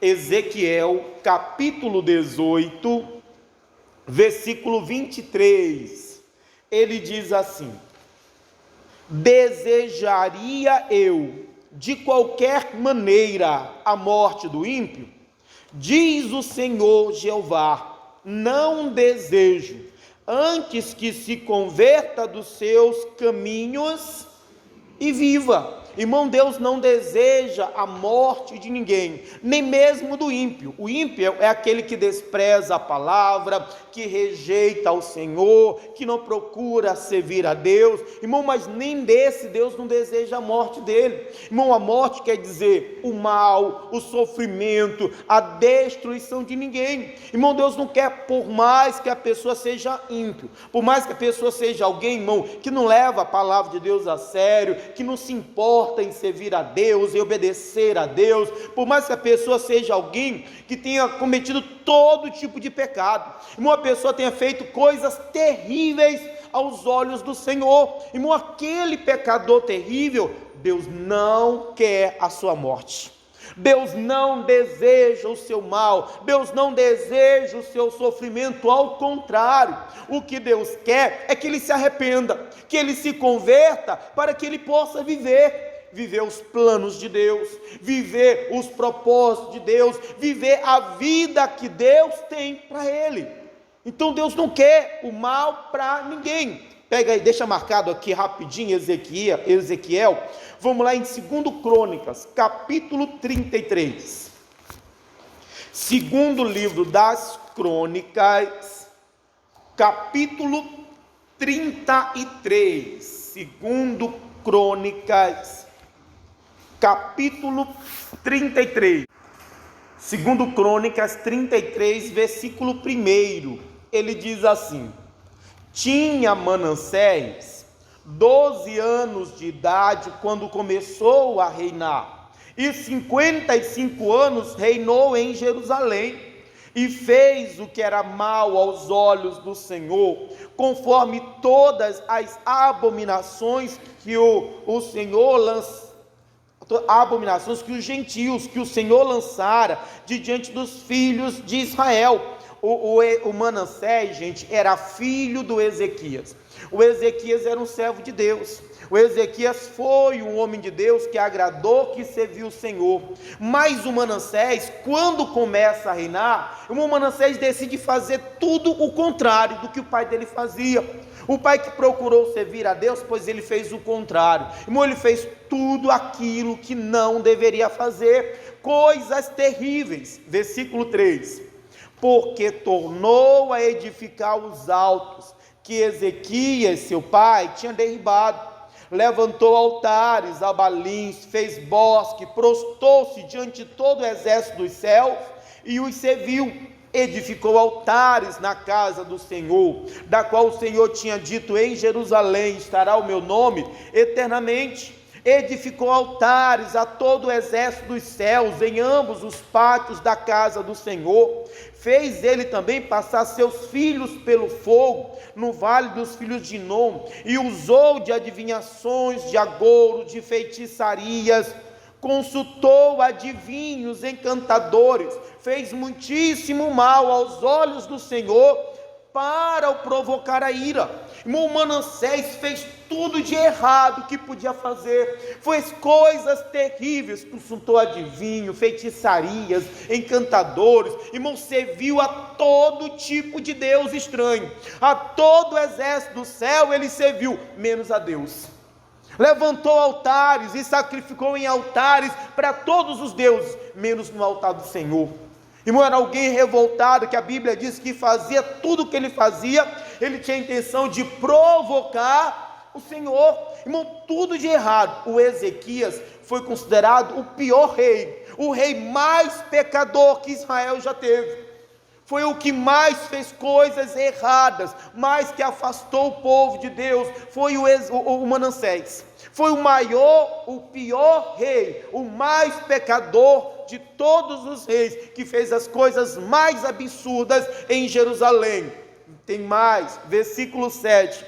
Ezequiel, capítulo 18, versículo 23, ele diz assim: desejaria eu de qualquer maneira a morte do ímpio? Diz o Senhor Jeová, não desejo, antes que se converta dos seus caminhos e viva. Irmão, Deus não deseja a morte de ninguém, nem mesmo do ímpio. O ímpio é aquele que despreza a palavra, que rejeita o Senhor, que não procura servir a Deus. Irmão, mas nem desse Deus não deseja a morte dele. Irmão, a morte quer dizer o mal, o sofrimento, a destruição de ninguém. Irmão, Deus não quer, por mais que a pessoa seja ímpio, por mais que a pessoa seja alguém, irmão, que não leva a palavra de Deus a sério, que não se importa em servir a Deus, em obedecer a Deus, por mais que a pessoa seja alguém que tenha cometido todo tipo de pecado, uma pessoa tenha feito coisas terríveis aos olhos do Senhor, irmão, aquele pecador terrível, Deus não quer a sua morte. Deus não deseja o seu mal, Deus não deseja o seu sofrimento, ao contrário, o que Deus quer é que ele se arrependa, que ele se converta, para que ele possa viver os planos de Deus, viver os propósitos de Deus, viver a vida que Deus tem para ele. Então Deus não quer o mal para ninguém. Pega aí, deixa marcado aqui rapidinho Ezequiel, vamos lá em 2 Crônicas, capítulo 33, segundo livro das Crônicas, capítulo 33, 2 Crônicas, capítulo 33, 2 Crônicas 33, versículo 1, ele diz assim: tinha Manassés 12 anos de idade quando começou a reinar, e 55 anos reinou em Jerusalém, e fez o que era mal aos olhos do Senhor, conforme todas as abominações que o Senhor abominações que os gentios, que o Senhor lançara de diante dos filhos de Israel. O Manassés, gente, era filho do Ezequias. O Ezequias era um servo de Deus. O Ezequias foi um homem de Deus que agradou, que serviu o Senhor. Mas o Manassés, quando começa a reinar, o Manassés decide fazer tudo o contrário do que o pai dele fazia. O pai que procurou servir a Deus, pois ele fez o contrário. Irmão, ele fez tudo aquilo que não deveria fazer, coisas terríveis. Versículo 3: porque tornou a edificar os altos que Ezequias, seu pai, tinha derribado, levantou altares a Baalins, fez bosque, prostou-se diante de todo o exército dos céus e os serviu. Edificou altares na casa do Senhor, da qual o Senhor tinha dito: em Jerusalém estará o meu nome eternamente. Edificou altares a todo o exército dos céus, em ambos os pátios da casa do Senhor. Fez ele também passar seus filhos pelo fogo, no vale dos filhos de Inom, e usou de adivinhações, de agouro, de feitiçarias, consultou adivinhos, encantadores, fez muitíssimo mal aos olhos do Senhor, para o provocar a ira. Irmão, Manassés fez tudo de errado que podia fazer, fez coisas terríveis, consultou adivinho, feitiçarias, encantadores, irmão, serviu a todo tipo de Deus estranho, a todo o exército do céu ele serviu, menos a Deus. Levantou altares e sacrificou em altares para todos os deuses, menos no altar do Senhor. Irmão, era alguém revoltado, que a Bíblia diz que fazia tudo o que ele fazia, ele tinha a intenção de provocar o Senhor. Irmão, tudo de errado. O Ezequias foi considerado o pior rei, o rei mais pecador que Israel já teve. Foi o que mais fez coisas erradas, mais que afastou o povo de Deus, foi o Manassés. Foi o maior, o pior rei, o mais pecador de todos os reis, que fez as coisas mais absurdas em Jerusalém. Tem mais, versículo 7.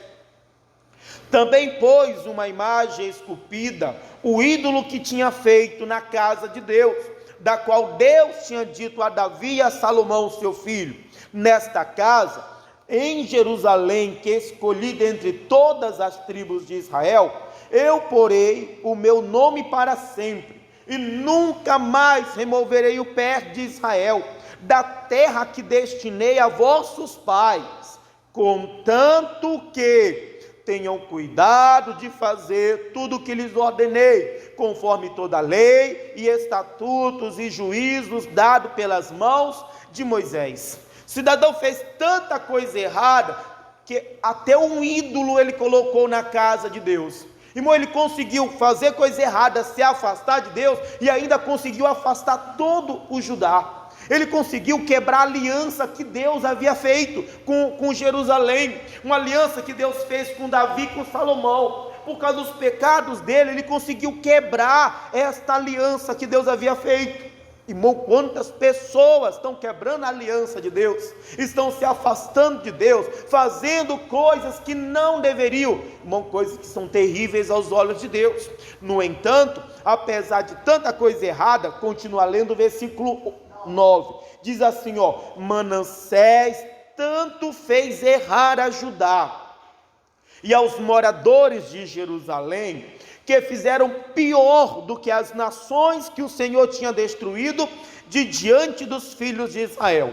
Também pôs uma imagem esculpida, o ídolo que tinha feito na casa de Deus, da qual Deus tinha dito a Davi e a Salomão, seu filho: nesta casa, em Jerusalém, que escolhi dentre todas as tribos de Israel, eu porei o meu nome para sempre, e nunca mais removerei o pé de Israel da terra que destinei a vossos pais, contanto que tenham cuidado de fazer tudo o que lhes ordenei, conforme toda a lei e estatutos e juízos dados pelas mãos de Moisés. O cidadão fez tanta coisa errada, que até um ídolo ele colocou na casa de Deus. Irmão, ele conseguiu fazer coisa errada, se afastar de Deus, e ainda conseguiu afastar todo o Judá. Ele conseguiu quebrar a aliança que Deus havia feito com Jerusalém, uma aliança que Deus fez com Davi e com Salomão. Por causa dos pecados dele, ele conseguiu quebrar esta aliança que Deus havia feito. Irmão, quantas pessoas estão quebrando a aliança de Deus, estão se afastando de Deus, fazendo coisas que não deveriam, irmão, coisas que são terríveis aos olhos de Deus. No entanto, apesar de tanta coisa errada, continua lendo o versículo 9, diz assim, Manassés tanto fez errar a Judá e aos moradores de Jerusalém, que fizeram pior do que as nações que o Senhor tinha destruído de diante dos filhos de Israel.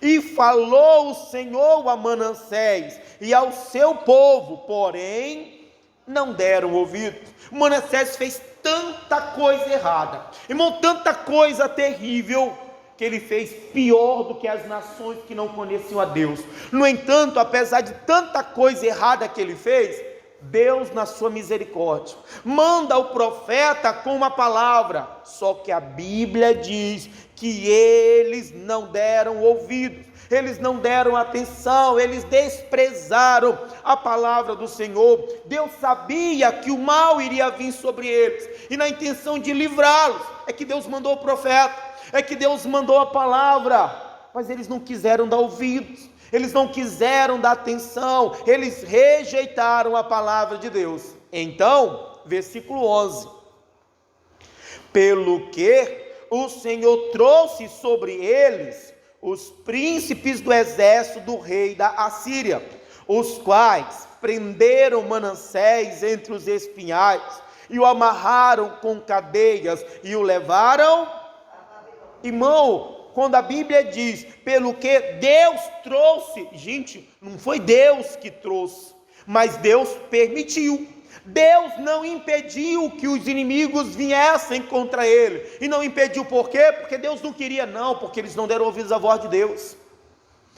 E falou o Senhor a Manassés e ao seu povo, porém não deram ouvido. Manassés fez tanta coisa errada, irmão, tanta coisa terrível, que ele fez pior do que as nações que não conheciam a Deus. No entanto, apesar de tanta coisa errada que ele fez, Deus, na sua misericórdia, manda o profeta com uma palavra, só que a Bíblia diz que eles não deram ouvidos, eles não deram atenção, eles desprezaram a palavra do Senhor. Deus sabia que o mal iria vir sobre eles, e na intenção de livrá-los, é que Deus mandou o profeta, é que Deus mandou a palavra, mas eles não quiseram dar ouvidos, eles não quiseram dar atenção, eles rejeitaram a palavra de Deus. Então, versículo 11, pelo que o Senhor trouxe sobre eles os príncipes do exército do rei da Assíria, os quais prenderam Manassés entre os espinhais, e o amarraram com cadeias, e o levaram. Irmão, quando a Bíblia diz, pelo que Deus trouxe, gente, não foi Deus que trouxe, mas Deus permitiu. Deus não impediu que os inimigos viessem contra ele, e não impediu por quê? Porque Deus não queria, não, porque eles não deram ouvidos à voz de Deus,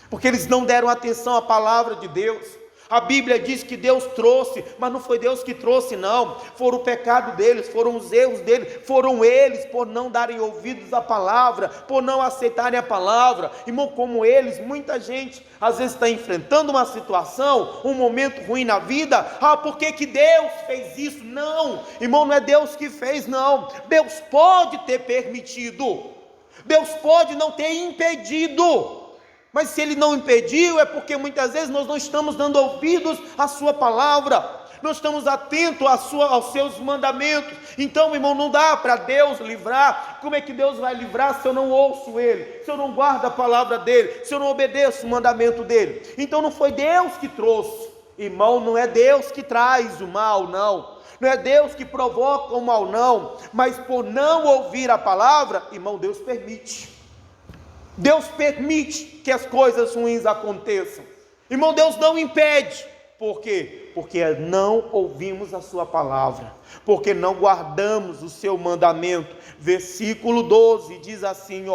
porque eles não deram atenção à palavra de Deus. A Bíblia diz que Deus trouxe, mas não foi Deus que trouxe, não. Foram o pecado deles, foram os erros deles, foram eles por não darem ouvidos à palavra, por não aceitarem a palavra. Irmão, como eles, muita gente às vezes está enfrentando uma situação, um momento ruim na vida. Por que que Deus fez isso? Não, irmão, não é Deus que fez, não. Deus pode ter permitido, Deus pode não ter impedido, mas se ele não impediu, é porque muitas vezes nós não estamos dando ouvidos à sua palavra, não estamos atentos aos seus mandamentos. Então, irmão, não dá para Deus livrar. Como é que Deus vai livrar se eu não ouço Ele, se eu não guardo a palavra dEle, se eu não obedeço o mandamento dEle? Então não foi Deus que trouxe, irmão, não é Deus que traz o mal, não é Deus que provoca o mal, não, mas por não ouvir a palavra, irmão, Deus permite. Deus permite que as coisas ruins aconteçam. Irmão, Deus não impede. Por quê? Porque não ouvimos a sua palavra, porque não guardamos o seu mandamento. Versículo 12 diz assim,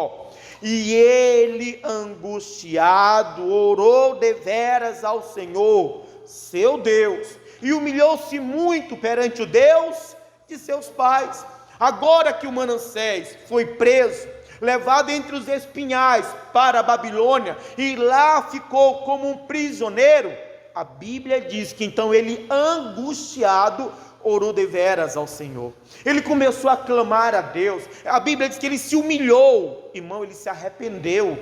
e ele, angustiado, orou deveras ao Senhor, seu Deus, e humilhou-se muito perante o Deus de seus pais. Agora que o Manassés foi preso, levado entre os espinhais para a Babilônia, e lá ficou como um prisioneiro, a Bíblia diz que então ele, angustiado, orou deveras ao Senhor. Ele começou a clamar a Deus. A Bíblia diz que ele se humilhou, irmão, ele se arrependeu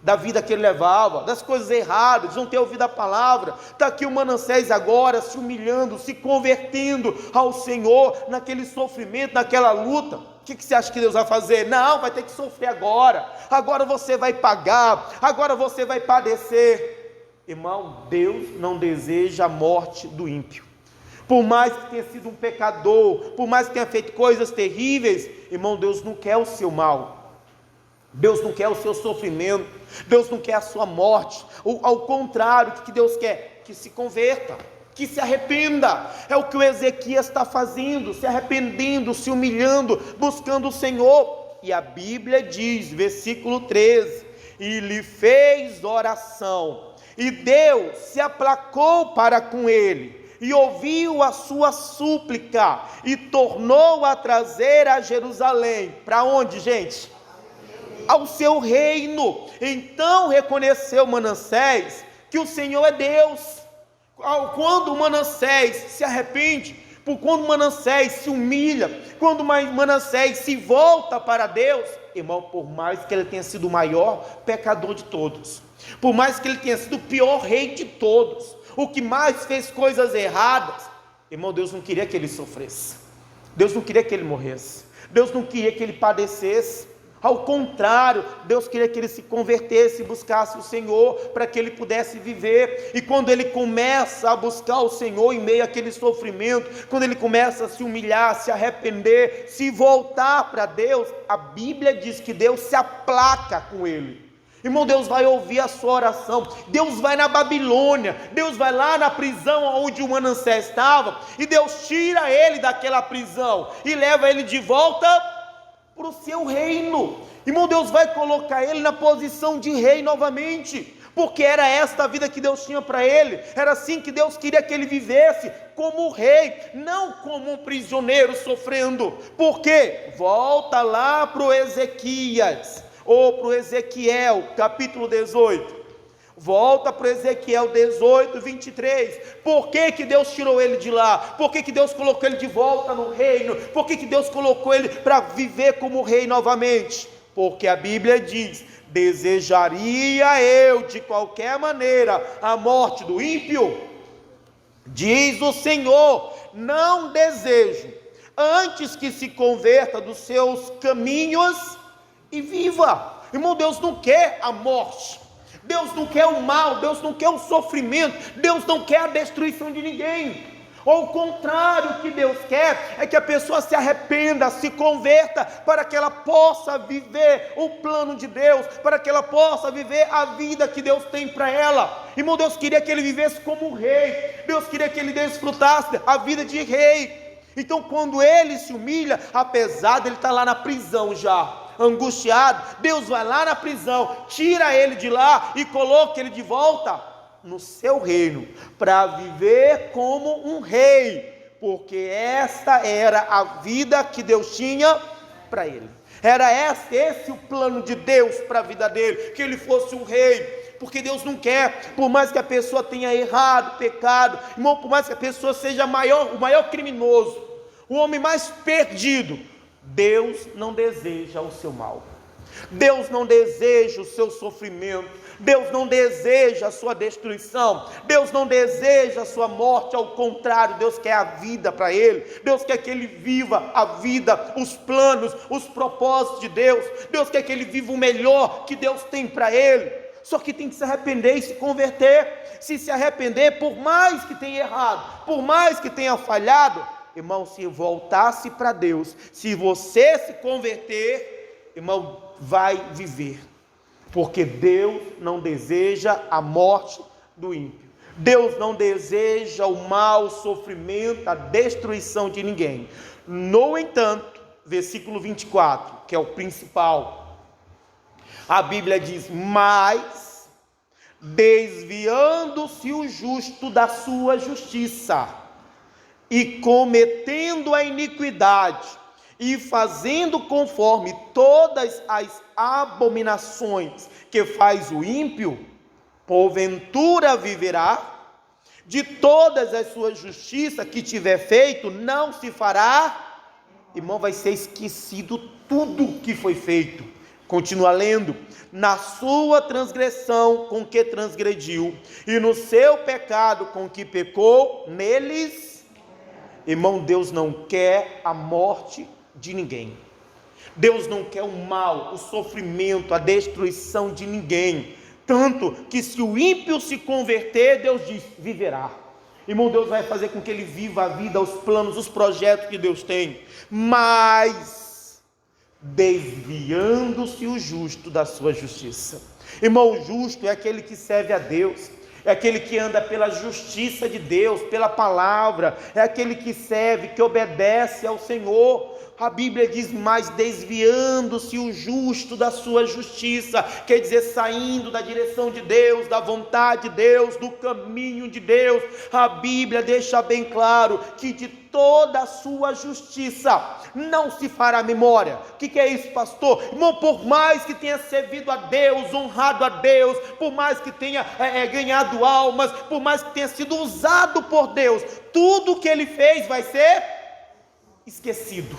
da vida que ele levava, das coisas erradas, de não ter ouvido a palavra. Está aqui o Manassés agora se humilhando, se convertendo ao Senhor, naquele sofrimento, naquela luta. que você acha que Deus vai fazer? Não, vai ter que sofrer agora você vai pagar, agora você vai padecer. Irmão, Deus não deseja a morte do ímpio. Por mais que tenha sido um pecador, por mais que tenha feito coisas terríveis, irmão, Deus não quer o seu mal, Deus não quer o seu sofrimento, Deus não quer a sua morte. Ao contrário, o que Deus quer? Que se converta, que se arrependa. É o que o Ezequias está fazendo, se arrependendo, se humilhando, buscando o Senhor. E a Bíblia diz, versículo 13, e lhe fez oração, e Deus se aplacou para com ele, e ouviu a sua súplica, e tornou a trazer a Jerusalém. Para onde, gente? Ao seu reino. Então reconheceu Manassés que o Senhor é Deus. Quando Manassés se arrepende, quando Manassés se humilha, quando Manassés se volta para Deus, irmão, por mais que ele tenha sido o maior pecador de todos, por mais que ele tenha sido o pior rei de todos, o que mais fez coisas erradas, irmão, Deus não queria que ele sofresse, Deus não queria que ele morresse, Deus não queria que ele padecesse. Ao contrário, Deus queria que ele se convertesse, buscasse o Senhor, para que ele pudesse viver. E quando ele começa a buscar o Senhor em meio àquele sofrimento, quando ele começa a se humilhar, se arrepender, se voltar para Deus, a Bíblia diz que Deus se aplaca com ele. Irmão, Deus vai ouvir a sua oração. Deus vai na Babilônia, Deus vai lá na prisão onde o Manassés estava, e Deus tira ele daquela prisão e leva ele de volta para o seu reino. Irmão, Deus vai colocar ele na posição de rei novamente, porque era esta a vida que Deus tinha para ele, era assim que Deus queria que ele vivesse, como rei, não como um prisioneiro sofrendo. Por quê? Volta lá para o Ezequias, ou para o Ezequiel, capítulo 18, volta para Ezequiel 18, 23, por que Deus tirou ele de lá? Por que Deus colocou ele de volta no reino? Por que Deus colocou ele para viver como rei novamente? Porque a Bíblia diz, desejaria eu de qualquer maneira a morte do ímpio? Diz o Senhor, não desejo, antes que se converta dos seus caminhos e viva. Irmão, Deus não quer a morte, Deus não quer o mal, Deus não quer o sofrimento, Deus não quer a destruição de ninguém. Ao contrário, o que Deus quer é que a pessoa se arrependa, se converta, para que ela possa viver o plano de Deus, para que ela possa viver a vida que Deus tem para ela. Irmão, Deus queria que ele vivesse como rei, Deus queria que ele desfrutasse a vida de rei. Então, quando ele se humilha, apesar de ele estar lá na prisão já, angustiado, Deus vai lá na prisão, tira ele de lá e coloca ele de volta no seu reino, para viver como um rei, porque esta era a vida que Deus tinha para ele, era esse o plano de Deus para a vida dele, que ele fosse um rei. Porque Deus não quer, por mais que a pessoa tenha errado, pecado, irmão, por mais que a pessoa seja o maior criminoso, o homem mais perdido, Deus não deseja o seu mal, Deus não deseja o seu sofrimento, Deus não deseja a sua destruição, Deus não deseja a sua morte. Ao contrário, Deus quer a vida para ele, Deus quer que ele viva a vida, os planos, os propósitos de Deus, Deus quer que ele viva o melhor que Deus tem para ele. Só que tem que se arrepender e se converter. Se arrepender, por mais que tenha errado, por mais que tenha falhado, irmão, se voltasse para Deus, se você se converter, irmão, vai viver, porque Deus não deseja a morte do ímpio, Deus não deseja o mal, o sofrimento, a destruição de ninguém. No entanto, versículo 24, que é o principal, a Bíblia diz, mas desviando-se o justo da sua justiça, e cometendo a iniquidade, e fazendo conforme todas as abominações que faz o ímpio, porventura viverá, de todas as suas justiças que tiver feito, não se fará. Irmão, vai ser esquecido tudo que foi feito. Continua lendo, na sua transgressão com que transgrediu, e no seu pecado com que pecou, neles. Irmão, Deus não quer a morte de ninguém, Deus não quer o mal, o sofrimento, a destruição de ninguém. Tanto que se o ímpio se converter, Deus diz, viverá. Irmão, Deus vai fazer com que ele viva a vida, os planos, os projetos que Deus tem. Mas desviando-se o justo da sua justiça. Irmão, o justo é aquele que serve a Deus, é aquele que anda pela justiça de Deus, pela palavra, é aquele que serve, que obedece ao Senhor. A Bíblia diz, mas desviando-se o justo da sua justiça, quer dizer, saindo da direção de Deus, da vontade de Deus, do caminho de Deus. A Bíblia deixa bem claro que de toda a sua justiça não se fará memória. O que é isso, pastor? Irmão, por mais que tenha servido a Deus, honrado a Deus, por mais que tenha ganhado almas, por mais que tenha sido usado por Deus, tudo que ele fez vai ser esquecido.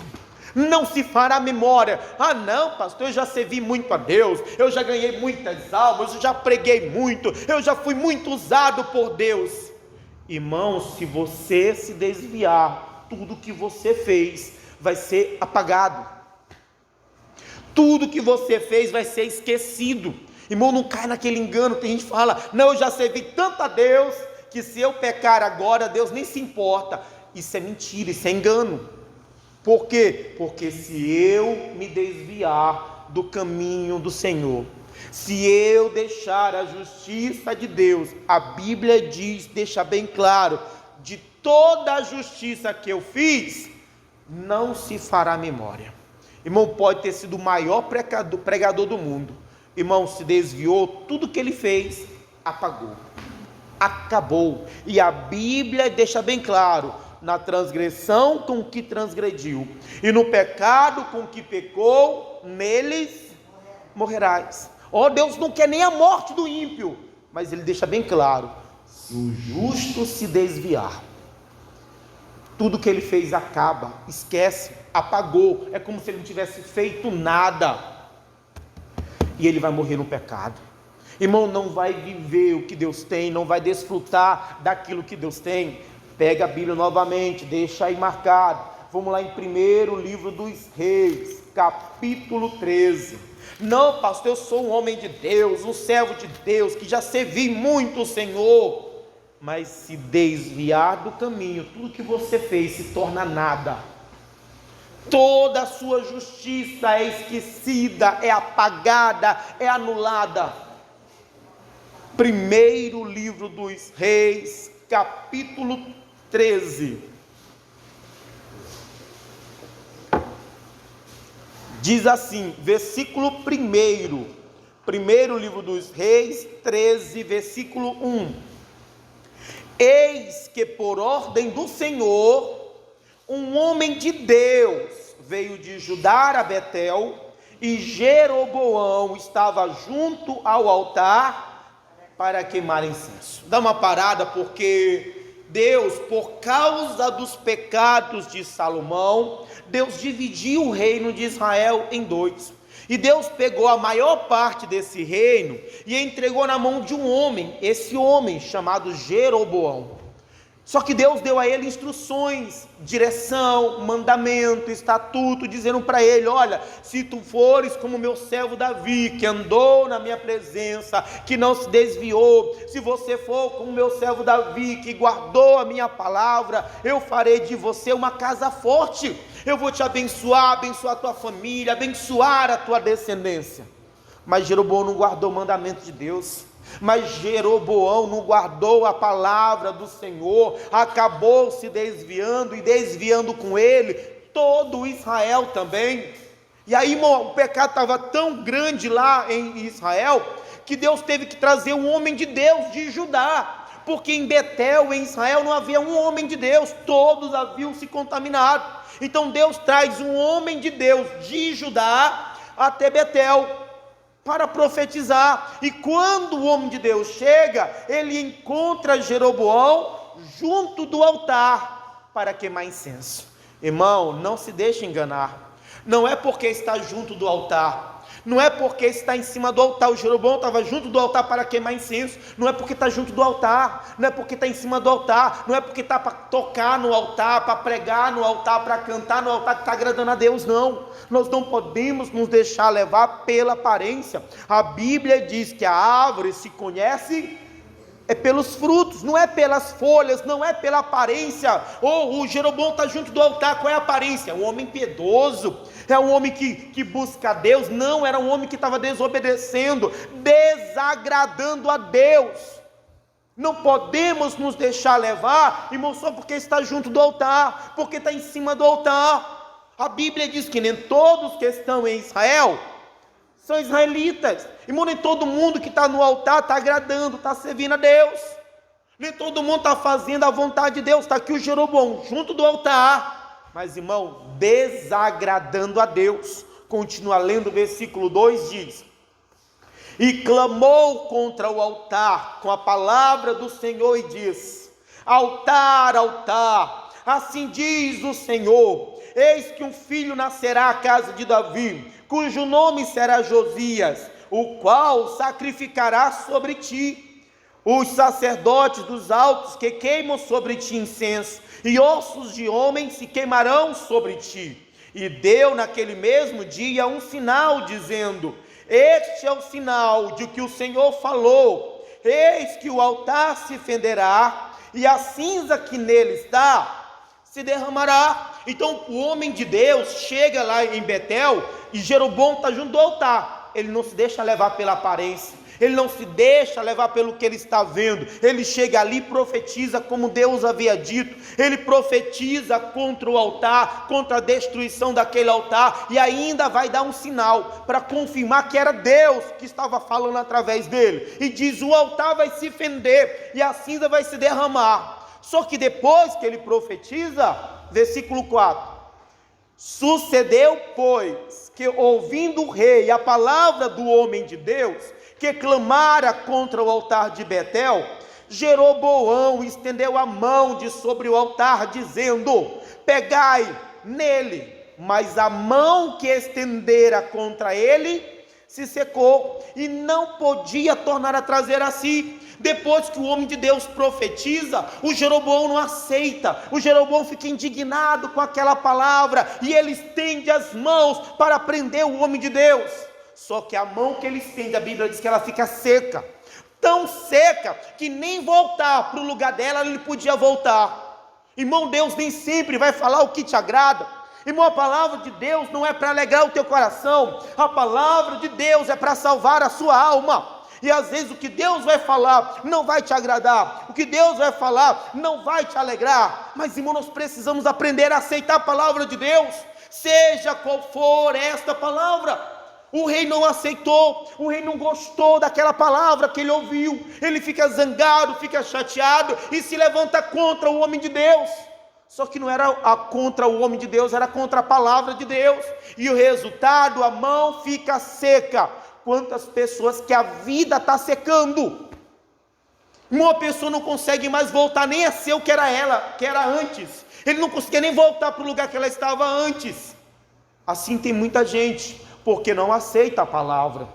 Não se fará memória. Ah não, pastor, eu já servi muito a Deus, eu já ganhei muitas almas, eu já preguei muito, eu já fui muito usado por Deus. Irmão, se você se desviar, tudo que você fez vai ser apagado, tudo que você fez vai ser esquecido. Irmão, não cai naquele engano. Tem gente que fala, não, eu já servi tanto a Deus, que se eu pecar agora, Deus nem se importa. Isso é mentira, isso é engano. Por quê? Porque se eu me desviar do caminho do Senhor, se eu deixar a justiça de Deus, a Bíblia diz, deixa bem claro, de toda a justiça que eu fiz, não se fará memória. Irmão, pode ter sido o maior pregador do mundo, irmão, se desviou, tudo que ele fez, apagou, acabou. E a Bíblia deixa bem claro, na transgressão com que transgrediu, e no pecado com que pecou, neles morrerás. Deus não quer nem a morte do ímpio, mas ele deixa bem claro, se o justo se desviar, tudo que ele fez acaba, esquece, apagou, é como se ele não tivesse feito nada, e ele vai morrer no pecado. Irmão, não vai viver o que Deus tem, não vai desfrutar daquilo que Deus tem. Pega a Bíblia novamente, deixa aí marcado. Vamos lá em 1º livro dos Reis, capítulo 13. Não, pastor, eu sou um homem de Deus, um servo de Deus, que já servi muito o Senhor. Mas se desviar do caminho, tudo que você fez se torna nada. Toda a sua justiça é esquecida, é apagada, é anulada. 1º livro dos Reis, capítulo 13, diz assim, versículo 1, 1º livro dos Reis, 13, versículo 1, eis que por ordem do Senhor, um homem de Deus veio de Judá a Betel, e Jeroboão estava junto ao altar para queimar incenso. Dá uma parada, porque Deus, por causa dos pecados de Salomão, Deus dividiu o reino de Israel em 2, e Deus pegou a maior parte desse reino e entregou na mão de um homem, esse homem chamado Jeroboão. Só que Deus deu a ele instruções, direção, mandamento, estatuto, dizendo para ele, olha, se tu fores como meu servo Davi, que andou na minha presença, que não se desviou, se você for como meu servo Davi, que guardou a minha palavra, eu farei de você uma casa forte, eu vou te abençoar, abençoar a tua família, abençoar a tua descendência. Mas Jeroboão não guardou o mandamento de Deus, mas Jeroboão não guardou a palavra do Senhor, acabou se desviando, e desviando com ele todo Israel também. E aí, irmão, o pecado estava tão grande lá em Israel, que Deus teve que trazer um homem de Deus de Judá, porque em Betel, em Israel, não havia um homem de Deus, todos haviam se contaminado. Então Deus traz um homem de Deus de Judá até Betel para profetizar, e quando o homem de Deus chega, ele encontra Jeroboão junto do altar para queimar incenso. Irmão, não se deixe enganar, não é porque está junto do altar, Não é porque está em cima do altar. O Jeroboão estava junto do altar para queimar incenso. Não é porque está junto do altar. Não é porque está em cima do altar. Não é porque está para tocar no altar, para pregar no altar, para cantar no altar, que está agradando a Deus. Não. Nós não podemos nos deixar levar pela aparência. A Bíblia diz que a árvore se conhece pelos frutos, não é pelas folhas, não é pela aparência. O Jeroboão está junto do altar, qual é a aparência? É um homem piedoso, é um homem que busca a Deus. Não, era um homem que estava desobedecendo, desagradando a Deus. Não podemos nos deixar levar, irmão, só porque está junto do altar, porque está em cima do altar. A Bíblia diz que nem todos que estão em Israel são israelitas. Irmão, nem todo mundo que está no altar está agradando, está servindo a Deus. Nem todo mundo está fazendo a vontade de Deus. Está aqui o Jeroboão junto do altar, mas, irmão, desagradando a Deus. Continua lendo o versículo 2, diz: e clamou contra o altar com a palavra do Senhor e diz: altar, altar, assim diz o Senhor, eis que um filho nascerá à casa de Davi, cujo nome será Josias, o qual sacrificará sobre ti os sacerdotes dos altos que queimam sobre ti incenso, e ossos de homens se queimarão sobre ti. E deu naquele mesmo dia um sinal, dizendo: este é o sinal de que o Senhor falou, eis que o altar se fenderá, e a cinza que nele está se derramará. Então o homem de Deus chega lá em Betel, e Jeroboão está junto do altar. Ele não se deixa levar pela aparência, ele não se deixa levar pelo que ele está vendo. Ele chega ali e profetiza como Deus havia dito. Ele profetiza contra o altar, contra a destruição daquele altar, e ainda vai dar um sinal para confirmar que era Deus que estava falando através dele. E diz: o altar vai se fender e a cinza vai se derramar. Só que depois que ele profetiza, versículo 4: sucedeu, pois, que ouvindo o rei a palavra do homem de Deus, que clamara contra o altar de Betel, Jeroboão estendeu a mão de sobre o altar, dizendo: pegai nele. Mas a mão que estendera contra ele se secou, e não podia tornar a trazer a si. Depois que o homem de Deus profetiza, o Jeroboão não aceita. O Jeroboão fica indignado com aquela palavra, e ele estende as mãos para prender o homem de Deus. Só que a mão que ele estende, a Bíblia diz que ela fica seca, tão seca que nem voltar para o lugar dela ele podia voltar. Irmão, Deus nem sempre vai falar o que te agrada. Irmão, a palavra de Deus não é para alegrar o teu coração. A palavra de Deus é para salvar a sua alma. E às vezes o que Deus vai falar não vai te agradar, o que Deus vai falar não vai te alegrar. Mas, irmão, nós precisamos aprender a aceitar a palavra de Deus, seja qual for esta palavra. O rei não aceitou, o rei não gostou daquela palavra que ele ouviu. Ele fica zangado, fica chateado e se levanta contra o homem de Deus. Só que não era contra o homem de Deus, era contra a palavra de Deus. E o resultado, a mão fica seca. Quantas pessoas que a vida está secando. Uma pessoa não consegue mais voltar nem a ser o que era ela, que era antes. Ele não conseguia nem voltar para o lugar que ela estava antes. Assim tem muita gente, porque não aceita a palavra,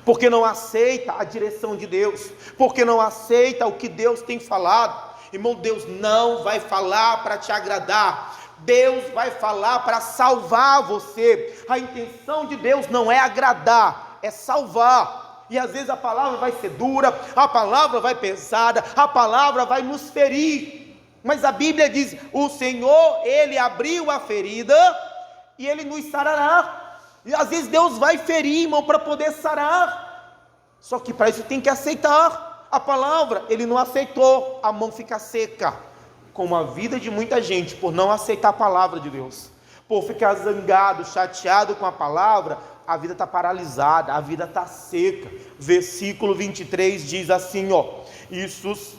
porque não aceita a direção de Deus, porque não aceita o que Deus tem falado. Irmão, Deus não vai falar para te agradar, Deus vai falar para salvar você. A intenção de Deus não é agradar, é salvar. E às vezes a palavra vai ser dura, a palavra vai pesada, a palavra vai nos ferir. Mas a Bíblia diz: o Senhor, Ele abriu a ferida e Ele nos sarará. E às vezes Deus vai ferir, irmão, para poder sarar. Só que para isso tem que aceitar a palavra. Ele não aceitou, a mão fica seca. Como a vida de muita gente, por não aceitar a palavra de Deus, por ficar zangado, chateado com a palavra, a vida está paralisada, a vida está seca. Versículo 23 diz assim, isso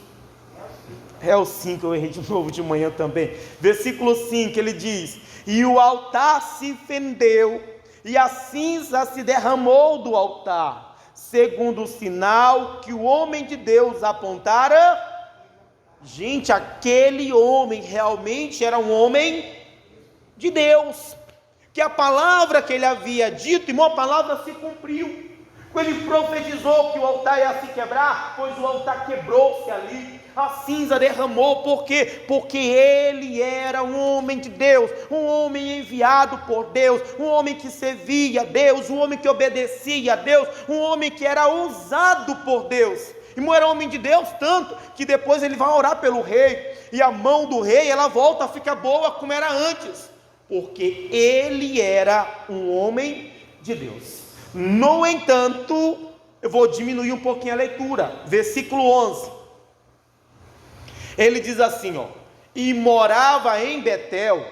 é o 5, eu errei de novo de manhã também. Versículo 5, ele diz: e o altar se fendeu, e a cinza se derramou do altar, segundo o sinal que o homem de Deus apontara. Gente, aquele homem realmente era um homem de Deus. que a palavra que ele havia dito, irmão, a palavra se cumpriu. Quando ele profetizou que o altar ia se quebrar, pois o altar quebrou-se ali, a cinza derramou. Por quê? Porque ele era um homem de Deus, um homem enviado por Deus, um homem que servia a Deus, um homem que obedecia a Deus, um homem que era usado por Deus. Irmão, era homem de Deus tanto que depois ele vai orar pelo rei, e a mão do rei, ela volta a ficar boa como era antes, porque ele era um homem de Deus. No entanto, eu vou diminuir um pouquinho a leitura, versículo 11, ele diz assim, e morava em Betel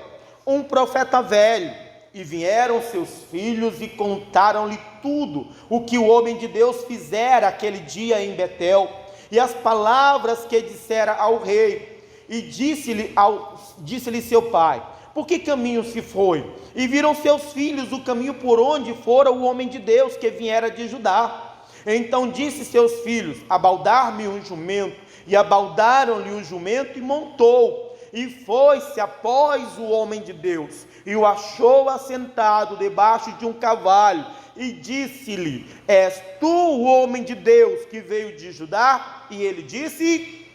um profeta velho, e vieram seus filhos e contaram-lhe tudo o que o homem de Deus fizera aquele dia em Betel, e as palavras que dissera ao rei. E disse-lhe seu pai, por que caminho se foi? E viram seus filhos o caminho por onde fora o homem de Deus que viera de Judá. Então disse seus filhos, abaldar-me um jumento. E abaldaram-lhe o jumento e montou. E foi-se após o homem de Deus, e o achou assentado debaixo de um cavalo, e disse-lhe, és tu o homem de Deus que veio de Judá? E ele disse,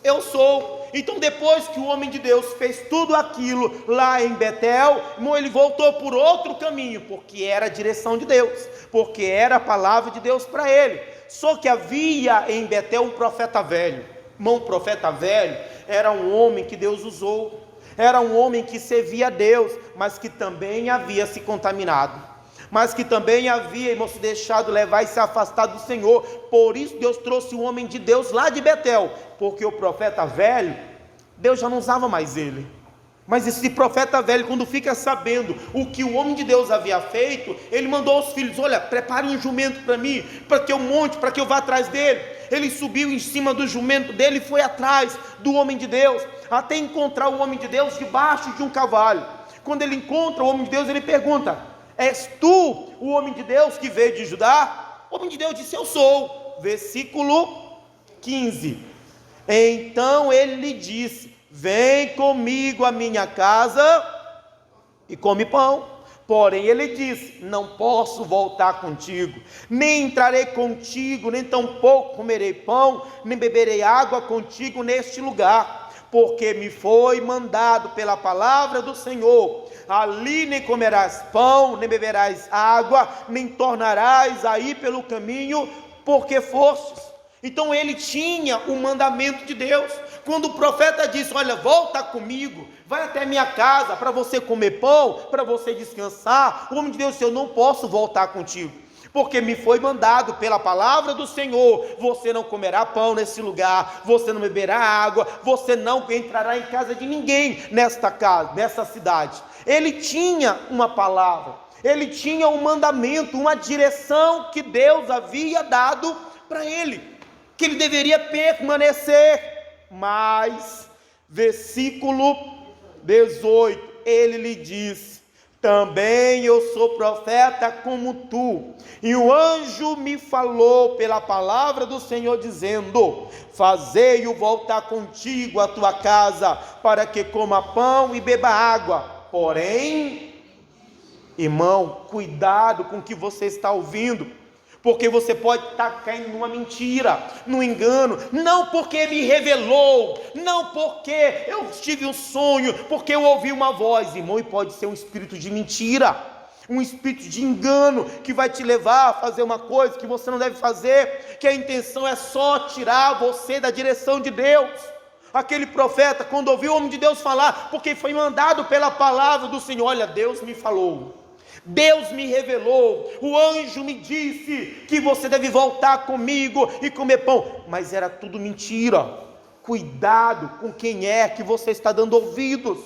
eu sou. Então depois que o homem de Deus fez tudo aquilo lá em Betel, ele voltou por outro caminho, porque era a direção de Deus, porque era a palavra de Deus para ele. Só que havia em Betel um profeta velho. Irmão, profeta velho era um homem que Deus usou, era um homem que servia a Deus, mas que também havia se contaminado, mas que também havia, irmão, se deixado levar e se afastado do Senhor. Por isso Deus trouxe um homem de Deus lá de Betel, porque o profeta velho, Deus já não usava mais ele. Mas esse profeta velho, quando fica sabendo o que o homem de Deus havia feito, ele mandou aos filhos, olha, prepare um jumento para mim, para que eu monte, para que eu vá atrás dele. Ele subiu em cima do jumento dele e foi atrás do homem de Deus, até encontrar o homem de Deus debaixo de um cavalo. Quando ele encontra o homem de Deus, ele pergunta, és tu o homem de Deus que veio de Judá? O homem de Deus disse, eu sou. Versículo 15, então ele lhe disse, vem comigo à minha casa e come pão. Porém ele disse, não posso voltar contigo, nem entrarei contigo, nem tampouco comerei pão, nem beberei água contigo neste lugar, porque me foi mandado pela palavra do Senhor, ali nem comerás pão, nem beberás água, nem tornarás a ir pelo caminho, porque fostes. Então ele tinha o mandamento de Deus. Quando o profeta disse, olha, volta comigo, vai até minha casa para você comer pão, para você descansar, o homem de Deus disse, eu não posso voltar contigo, porque me foi mandado pela palavra do Senhor, você não comerá pão nesse lugar, você não beberá água, você não entrará em casa de ninguém nesta casa, nessa cidade. Ele tinha uma palavra, ele tinha um mandamento, uma direção que Deus havia dado para ele, que ele deveria permanecer. Mas, versículo 18, ele lhe diz, também eu sou profeta como tu, e o anjo me falou pela palavra do Senhor, dizendo, fazei-o voltar contigo à tua casa, para que coma pão e beba água. Porém, irmão, cuidado com o que você está ouvindo, porque você pode estar caindo numa mentira, num engano, não porque me revelou, não porque eu tive um sonho, porque eu ouvi uma voz, irmão, e pode ser um espírito de mentira, um espírito de engano, que vai te levar a fazer uma coisa que você não deve fazer, que a intenção é só tirar você da direção de Deus. Aquele profeta, quando ouviu o homem de Deus falar, porque foi mandado pela palavra do Senhor, olha, Deus me falou, Deus me revelou, o anjo me disse que você deve voltar comigo e comer pão, mas era tudo mentira. Cuidado com quem é que você está dando ouvidos,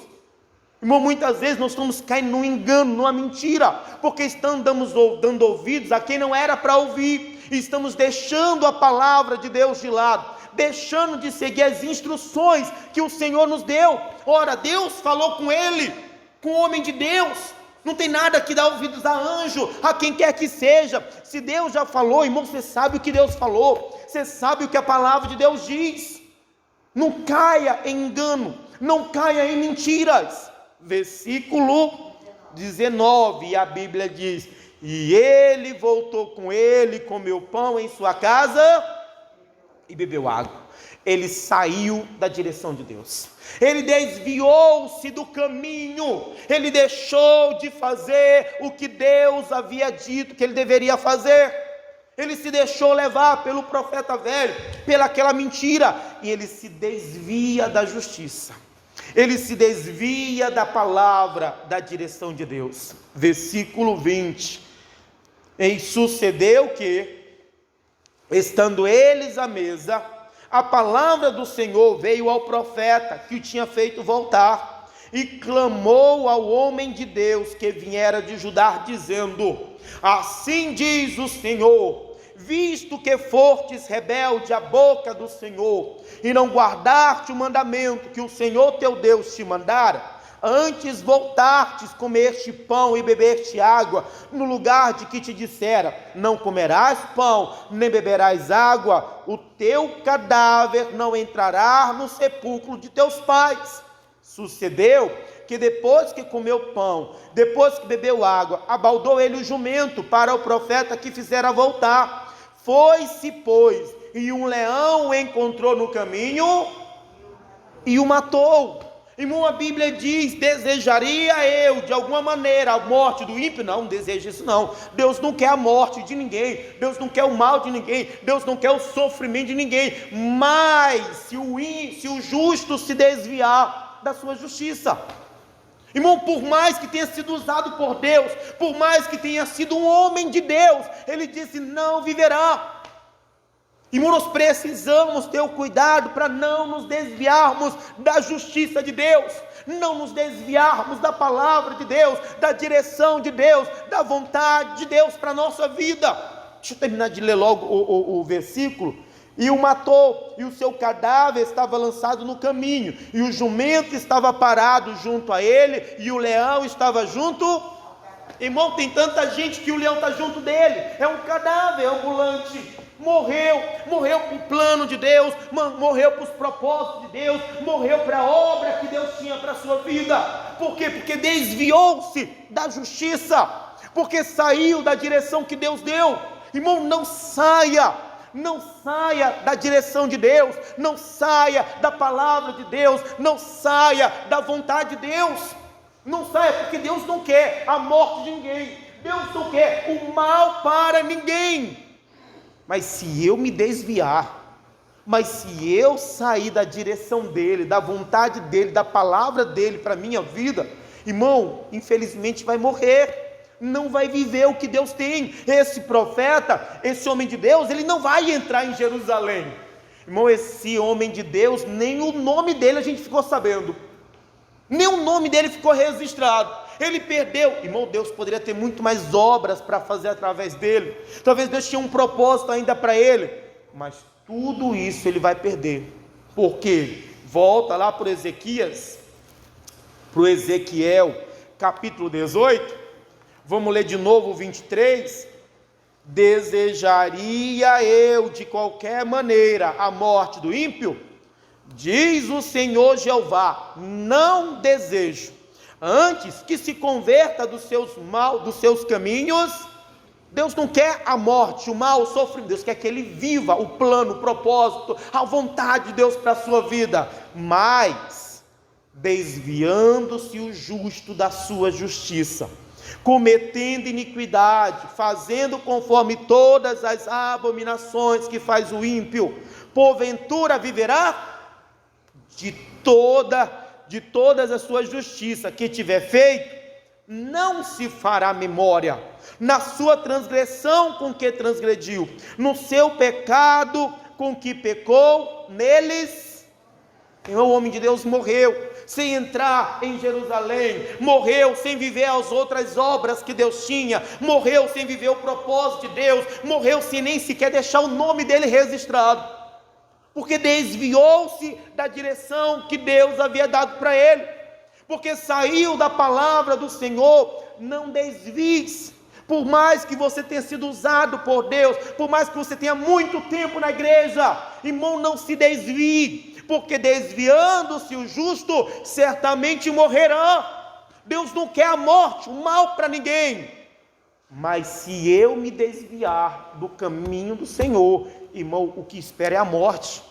irmão. Muitas vezes nós estamos caindo num engano, numa mentira, porque estamos dando ouvidos a quem não era para ouvir, e estamos deixando a palavra de Deus de lado, deixando de seguir as instruções que o Senhor nos deu. Ora, Deus falou com ele, com o homem de Deus. Não tem nada que dar ouvidos a anjo, a quem quer que seja. Se Deus já falou, irmão, você sabe o que Deus falou, você sabe o que a palavra de Deus diz. Não caia em engano, não caia em mentiras. Versículo 19, e a Bíblia diz: e ele voltou com ele, comeu pão em sua casa e bebeu água. Ele saiu da direção de Deus, ele desviou-se do caminho, ele deixou de fazer o que Deus havia dito que ele deveria fazer. Ele se deixou levar pelo profeta velho, pelaquela mentira, e ele se desvia da justiça, ele se desvia da palavra, da direção de Deus. Versículo 20: e sucedeu que, estando eles à mesa, a palavra do Senhor veio ao profeta que o tinha feito voltar, e clamou ao homem de Deus que viera de Judá, dizendo: assim diz o Senhor, visto que fostes rebelde à boca do Senhor, e não guardaste o mandamento que o Senhor teu Deus te mandara, antes voltastes, comeste pão e bebeste água, no lugar de que te dissera: não comerás pão, nem beberás água, o teu cadáver não entrará no sepulcro de teus pais. Sucedeu que depois que comeu pão, depois que bebeu água, abaldou ele o jumento para o profeta que fizera voltar. Foi-se, pois, e um leão o encontrou no caminho e o matou. Irmão, a Bíblia diz: desejaria eu de alguma maneira a morte do ímpio? Não deseja isso não. Deus não quer a morte de ninguém, Deus não quer o mal de ninguém, Deus não quer o sofrimento de ninguém. Mas se o justo se desviar da sua justiça, irmão, por mais que tenha sido usado por Deus, por mais que tenha sido um homem de Deus, ele disse: não viverá. Irmão, nós precisamos ter o cuidado para não nos desviarmos da justiça de Deus, não nos desviarmos da palavra de Deus, da direção de Deus, da vontade de Deus para a nossa vida. Deixa eu terminar de ler logo o versículo. E o matou, e o seu cadáver estava lançado no caminho, e o jumento estava parado junto a ele, e o leão estava junto. Irmão, tem tanta gente que o leão está junto dele, é um cadáver ambulante. Morreu para o plano de Deus, morreu para os propósitos de Deus, morreu para a obra que Deus tinha para a sua vida. Por quê? Porque desviou-se da justiça, porque saiu da direção que Deus deu. Irmão, não saia da direção de Deus, não saia da palavra de Deus, não saia da vontade de Deus, não saia, porque Deus não quer a morte de ninguém, Deus não quer o mal para ninguém. Mas se eu me desviar, mas se eu sair da direção dele, da vontade dele, da palavra dele para a minha vida, irmão, infelizmente vai morrer, não vai viver o que Deus tem. Esse profeta, esse homem de Deus, ele não vai entrar em Jerusalém. Irmão, esse homem de Deus, nem o nome dele a gente ficou sabendo, nem o nome dele ficou registrado. Ele perdeu. Irmão, Deus poderia ter muito mais obras para fazer através dele, talvez Deus tinha um propósito ainda para ele, mas tudo isso ele vai perder. Porque volta lá para o Ezequiel capítulo 18, vamos ler de novo o 23. Desejaria eu de qualquer maneira a morte do ímpio? Diz o Senhor Jeová: não desejo, antes que se converta dos seus caminhos. Deus não quer a morte, o mal, o sofrimento. Deus quer que ele viva o plano, o propósito, a vontade de Deus para a sua vida. Mas desviando-se o justo da sua justiça, cometendo iniquidade, fazendo conforme todas as abominações que faz o ímpio, porventura viverá? De todas as suas justiças que tiver feito, não se fará memória. Na sua transgressão com que transgrediu, no seu pecado com que pecou, neles. O homem de Deus morreu sem entrar em Jerusalém, morreu sem viver as outras obras que Deus tinha, morreu sem viver o propósito de Deus, morreu sem nem sequer deixar o nome dele registrado, porque desviou-se da direção que Deus havia dado para ele, porque saiu da palavra do Senhor. Não desvie-se. Por mais que você tenha sido usado por Deus, por mais que você tenha muito tempo na igreja, irmão, não se desvie, porque desviando-se o justo, certamente morrerá. Deus não quer a morte, o mal para ninguém. Mas se eu me desviar do caminho do Senhor, irmão, o que espera é a morte.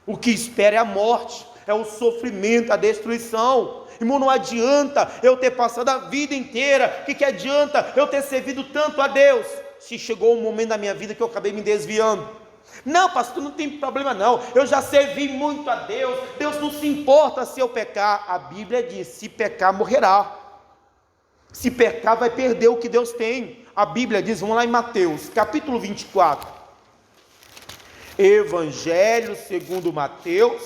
O que espera é a morte, é o sofrimento, a destruição. Irmão, não adianta eu ter passado a vida inteira, que adianta eu ter servido tanto a Deus, se chegou um momento da minha vida que eu acabei me desviando. Não, pastor, não tem problema não, eu já servi muito a Deus, Deus não se importa se eu pecar. A Bíblia diz, se pecar morrerá, se pecar vai perder o que Deus tem. A Bíblia diz, vamos lá em Mateus, capítulo 24, Evangelho segundo Mateus,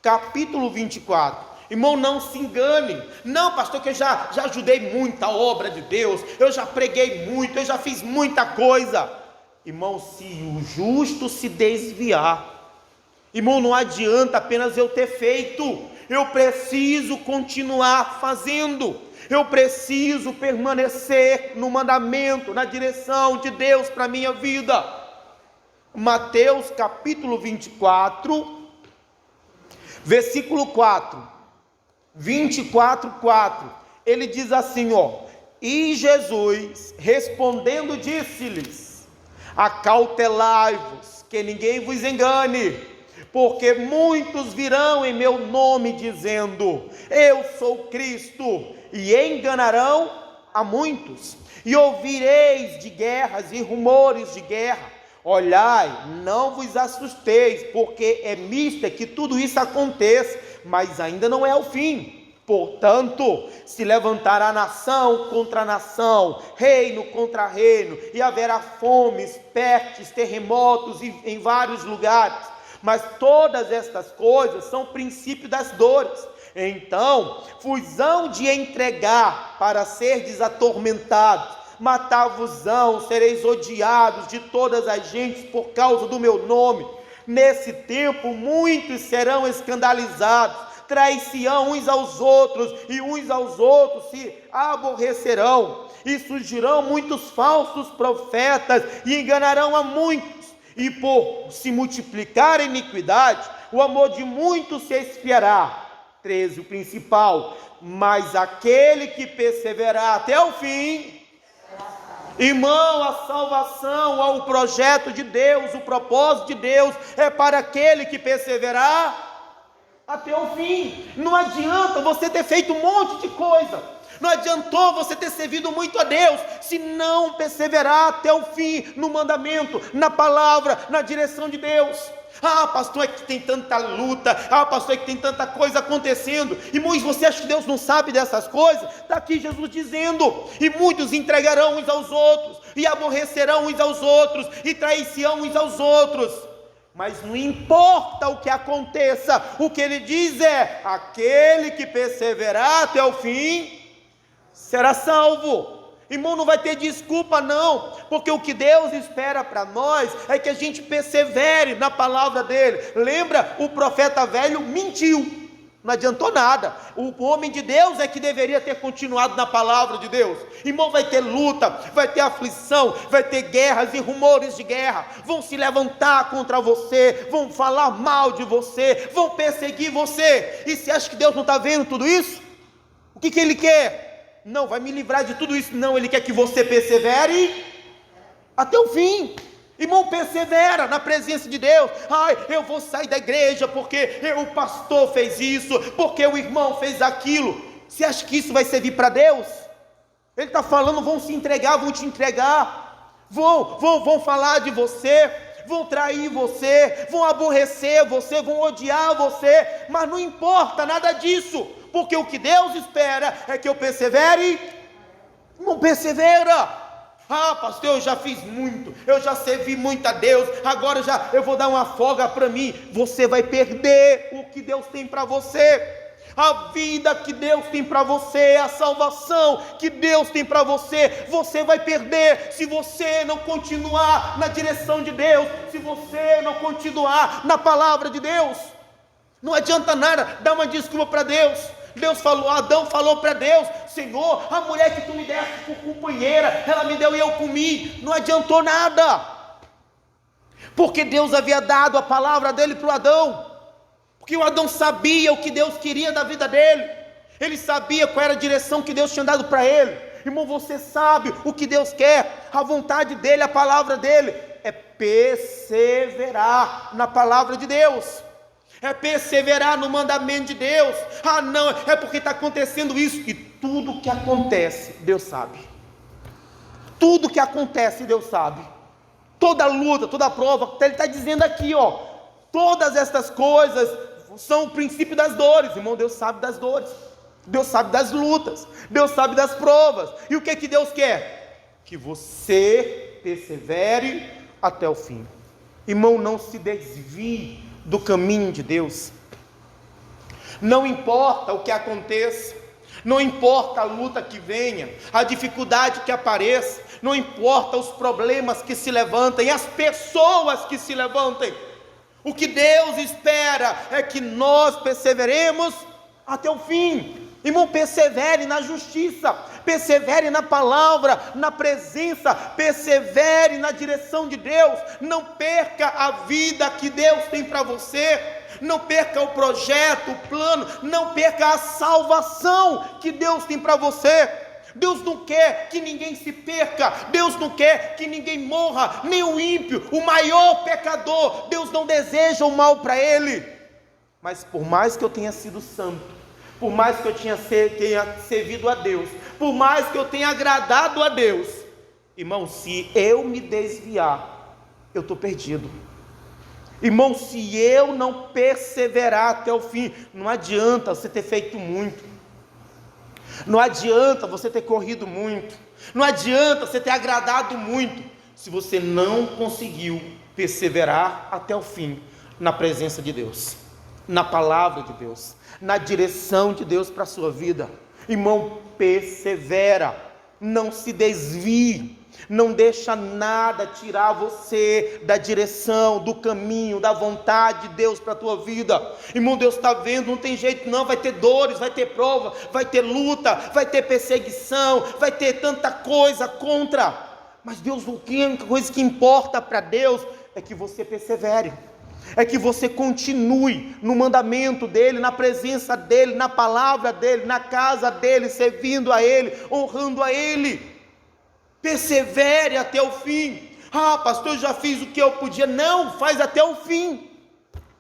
capítulo 24, irmão, não se engane, não pastor, que eu já ajudei muito a obra de Deus, eu já preguei muito, eu já fiz muita coisa. Irmão, se o justo se desviar, irmão, não adianta apenas eu ter feito, eu preciso continuar fazendo, eu preciso permanecer no mandamento, na direção de Deus para a minha vida. Mateus capítulo 24, versículo 4, 24:4, ele diz assim, e Jesus respondendo disse-lhes, acautelai-vos, que ninguém vos engane, porque muitos virão em meu nome dizendo, eu sou Cristo, e enganarão a muitos, e ouvireis de guerras e rumores de guerra. Olhai, não vos assusteis, porque é misto que tudo isso aconteça, mas ainda não é o fim. Portanto, se levantará nação contra nação, reino contra reino, e haverá fomes, pestes, terremotos em vários lugares. Mas todas estas coisas são princípio das dores. Então, vos hão de entregar para serdes atormentados, matar-vos-ão, sereis odiados de todas as gentes por causa do meu nome. Nesse tempo muitos serão escandalizados, trair-se-ão uns aos outros, e uns aos outros se aborrecerão, e surgirão muitos falsos profetas, e enganarão a muitos, e por se multiplicar a iniquidade, o amor de muitos se esfriará. 13, o principal, mas aquele que perseverar até o fim, irmão, a salvação, o projeto de Deus, o propósito de Deus é para aquele que perseverar até o fim. Não adianta você ter feito um monte de coisa, não adiantou você ter servido muito a Deus, se não perseverar até o fim, no mandamento, na palavra, na direção de Deus. Ah, pastor, é que tem tanta luta, pastor, é que tem tanta coisa acontecendo. Irmãos, você acha que Deus não sabe dessas coisas? Está aqui Jesus dizendo, e muitos entregarão uns aos outros, e aborrecerão uns aos outros, e trair-se-ão uns aos outros. Mas não importa o que aconteça, o que ele diz é, aquele que perseverar até o fim, será salvo. Irmão, não vai ter desculpa não, porque o que Deus espera para nós é que a gente persevere na palavra dele. Lembra, o profeta velho mentiu, não adiantou nada. O homem de Deus é que deveria ter continuado na palavra de Deus. Irmão, vai ter luta, vai ter aflição, vai ter guerras e rumores de guerra, vão se levantar contra você, vão falar mal de você, vão perseguir você, e você acha que Deus não está vendo tudo isso? O que ele quer? Não, vai me livrar de tudo isso. Não, ele quer que você persevere até o fim. Irmão, persevera na presença de Deus. Ai, eu vou sair da igreja porque o pastor fez isso, porque o irmão fez aquilo. Você acha que isso vai servir para Deus? Ele está falando, vão se entregar, vão te entregar, vão falar de você, vão trair você, vão aborrecer você, vão odiar você, mas não importa nada disso, porque o que Deus espera é que eu persevere. Não persevera. Ah, pastor, eu já fiz muito, eu já servi muito a Deus, agora eu vou dar uma folga para mim. Você vai perder o que Deus tem para você. A vida que Deus tem para você, a salvação que Deus tem para você, você vai perder se você não continuar na direção de Deus, se você não continuar na palavra de Deus. Não adianta nada dar uma desculpa para Deus. Deus falou, Adão falou para Deus: Senhor, a mulher que tu me deste por companheira, ela me deu e eu comi. Não adiantou nada, porque Deus havia dado a palavra dele para o Adão, porque o Adão sabia o que Deus queria da vida dele. Ele sabia qual era a direção que Deus tinha dado para ele. Irmão, você sabe o que Deus quer, a vontade dele, a palavra dele é perseverar na palavra de Deus, é perseverar no mandamento de Deus. Ah não, é porque está acontecendo isso. E tudo que acontece, Deus sabe. Tudo que acontece, Deus sabe. Toda luta, toda prova, Ele está dizendo aqui, todas estas coisas são o princípio das dores. Irmão, Deus sabe das dores, Deus sabe das lutas, Deus sabe das provas. E o que Deus quer? Que você persevere até o fim. Irmão, não se desvie do caminho de Deus. Não importa o que aconteça, não importa a luta que venha, a dificuldade que apareça, não importa os problemas que se levantem, as pessoas que se levantem, o que Deus espera é que nós perseveremos até o fim. Irmão, persevere na justiça, persevere na palavra, na presença, persevere na direção de Deus. Não perca a vida que Deus tem para você, não perca o projeto, o plano, não perca a salvação que Deus tem para você. Deus não quer que ninguém se perca, Deus não quer que ninguém morra, nem o ímpio, o maior pecador. Deus não deseja o mal para ele. Mas por mais que eu tenha sido santo, por mais que eu tenha servido a Deus, por mais que eu tenha agradado a Deus, irmão, se eu me desviar, eu estou perdido. Irmão, se eu não perseverar até o fim, não adianta você ter feito muito, não adianta você ter corrido muito, não adianta você ter agradado muito, se você não conseguiu perseverar até o fim na presença de Deus, na palavra de Deus, na direção de Deus para a sua vida. Irmão, persevera, não se desvie, não deixa nada tirar você da direção, do caminho, da vontade de Deus para a tua vida. Irmão, Deus está vendo, não tem jeito não, vai ter dores, vai ter prova, vai ter luta, vai ter perseguição, vai ter tanta coisa contra, mas Deus, a única coisa que importa para Deus é que você persevere, é que você continue no mandamento dEle, na presença dEle, na palavra dEle, na casa dEle, servindo a Ele, honrando a Ele. Persevere até o fim. Ah, pastor, eu já fiz o que eu podia. Não, faz até o fim.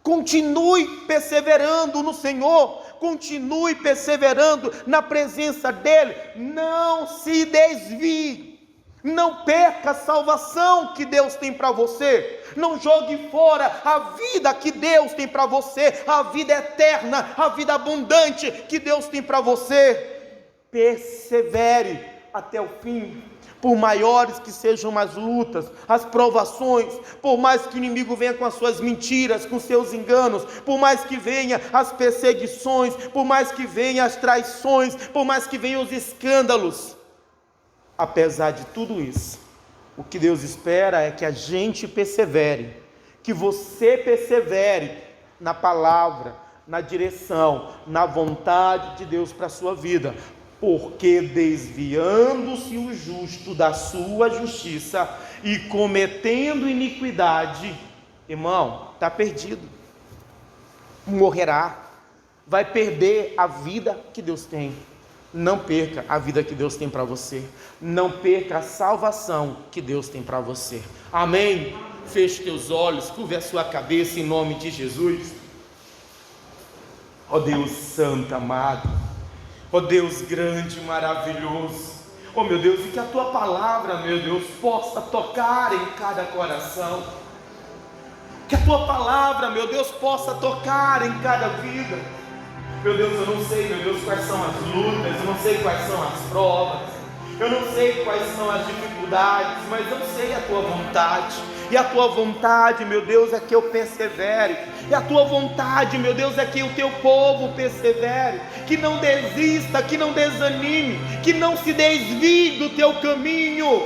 Continue perseverando no Senhor, continue perseverando na presença dEle. Não se desvie. Não perca a salvação que Deus tem para você. Não jogue fora a vida que Deus tem para você, a vida eterna, a vida abundante que Deus tem para você. Persevere até o fim. Por maiores que sejam as lutas, as provações, por mais que o inimigo venha com as suas mentiras, com seus enganos, por mais que venha as perseguições, por mais que venha as traições, por mais que venham os escândalos, apesar de tudo isso, o que Deus espera é que a gente persevere, que você persevere na palavra, na direção, na vontade de Deus para a sua vida, porque desviando-se o justo da sua justiça e cometendo iniquidade, irmão, está perdido, morrerá, vai perder a vida que Deus tem. Não perca a vida que Deus tem para você, não perca a salvação que Deus tem para você. Amém? Feche teus olhos, curve a sua cabeça em nome de Jesus. Ó Deus santo, amado, ó Deus grande e maravilhoso, ó meu Deus, e que a tua palavra, meu Deus, possa tocar em cada coração, que a tua palavra, meu Deus, possa tocar em cada vida. Meu Deus, eu não sei, meu Deus, quais são as lutas, eu não sei quais são as provas, eu não sei quais são as dificuldades, mas eu sei a tua vontade, e a tua vontade, meu Deus, é que eu persevere, e a tua vontade, meu Deus, é que o teu povo persevere, que não desista, que não desanime, que não se desvie do teu caminho.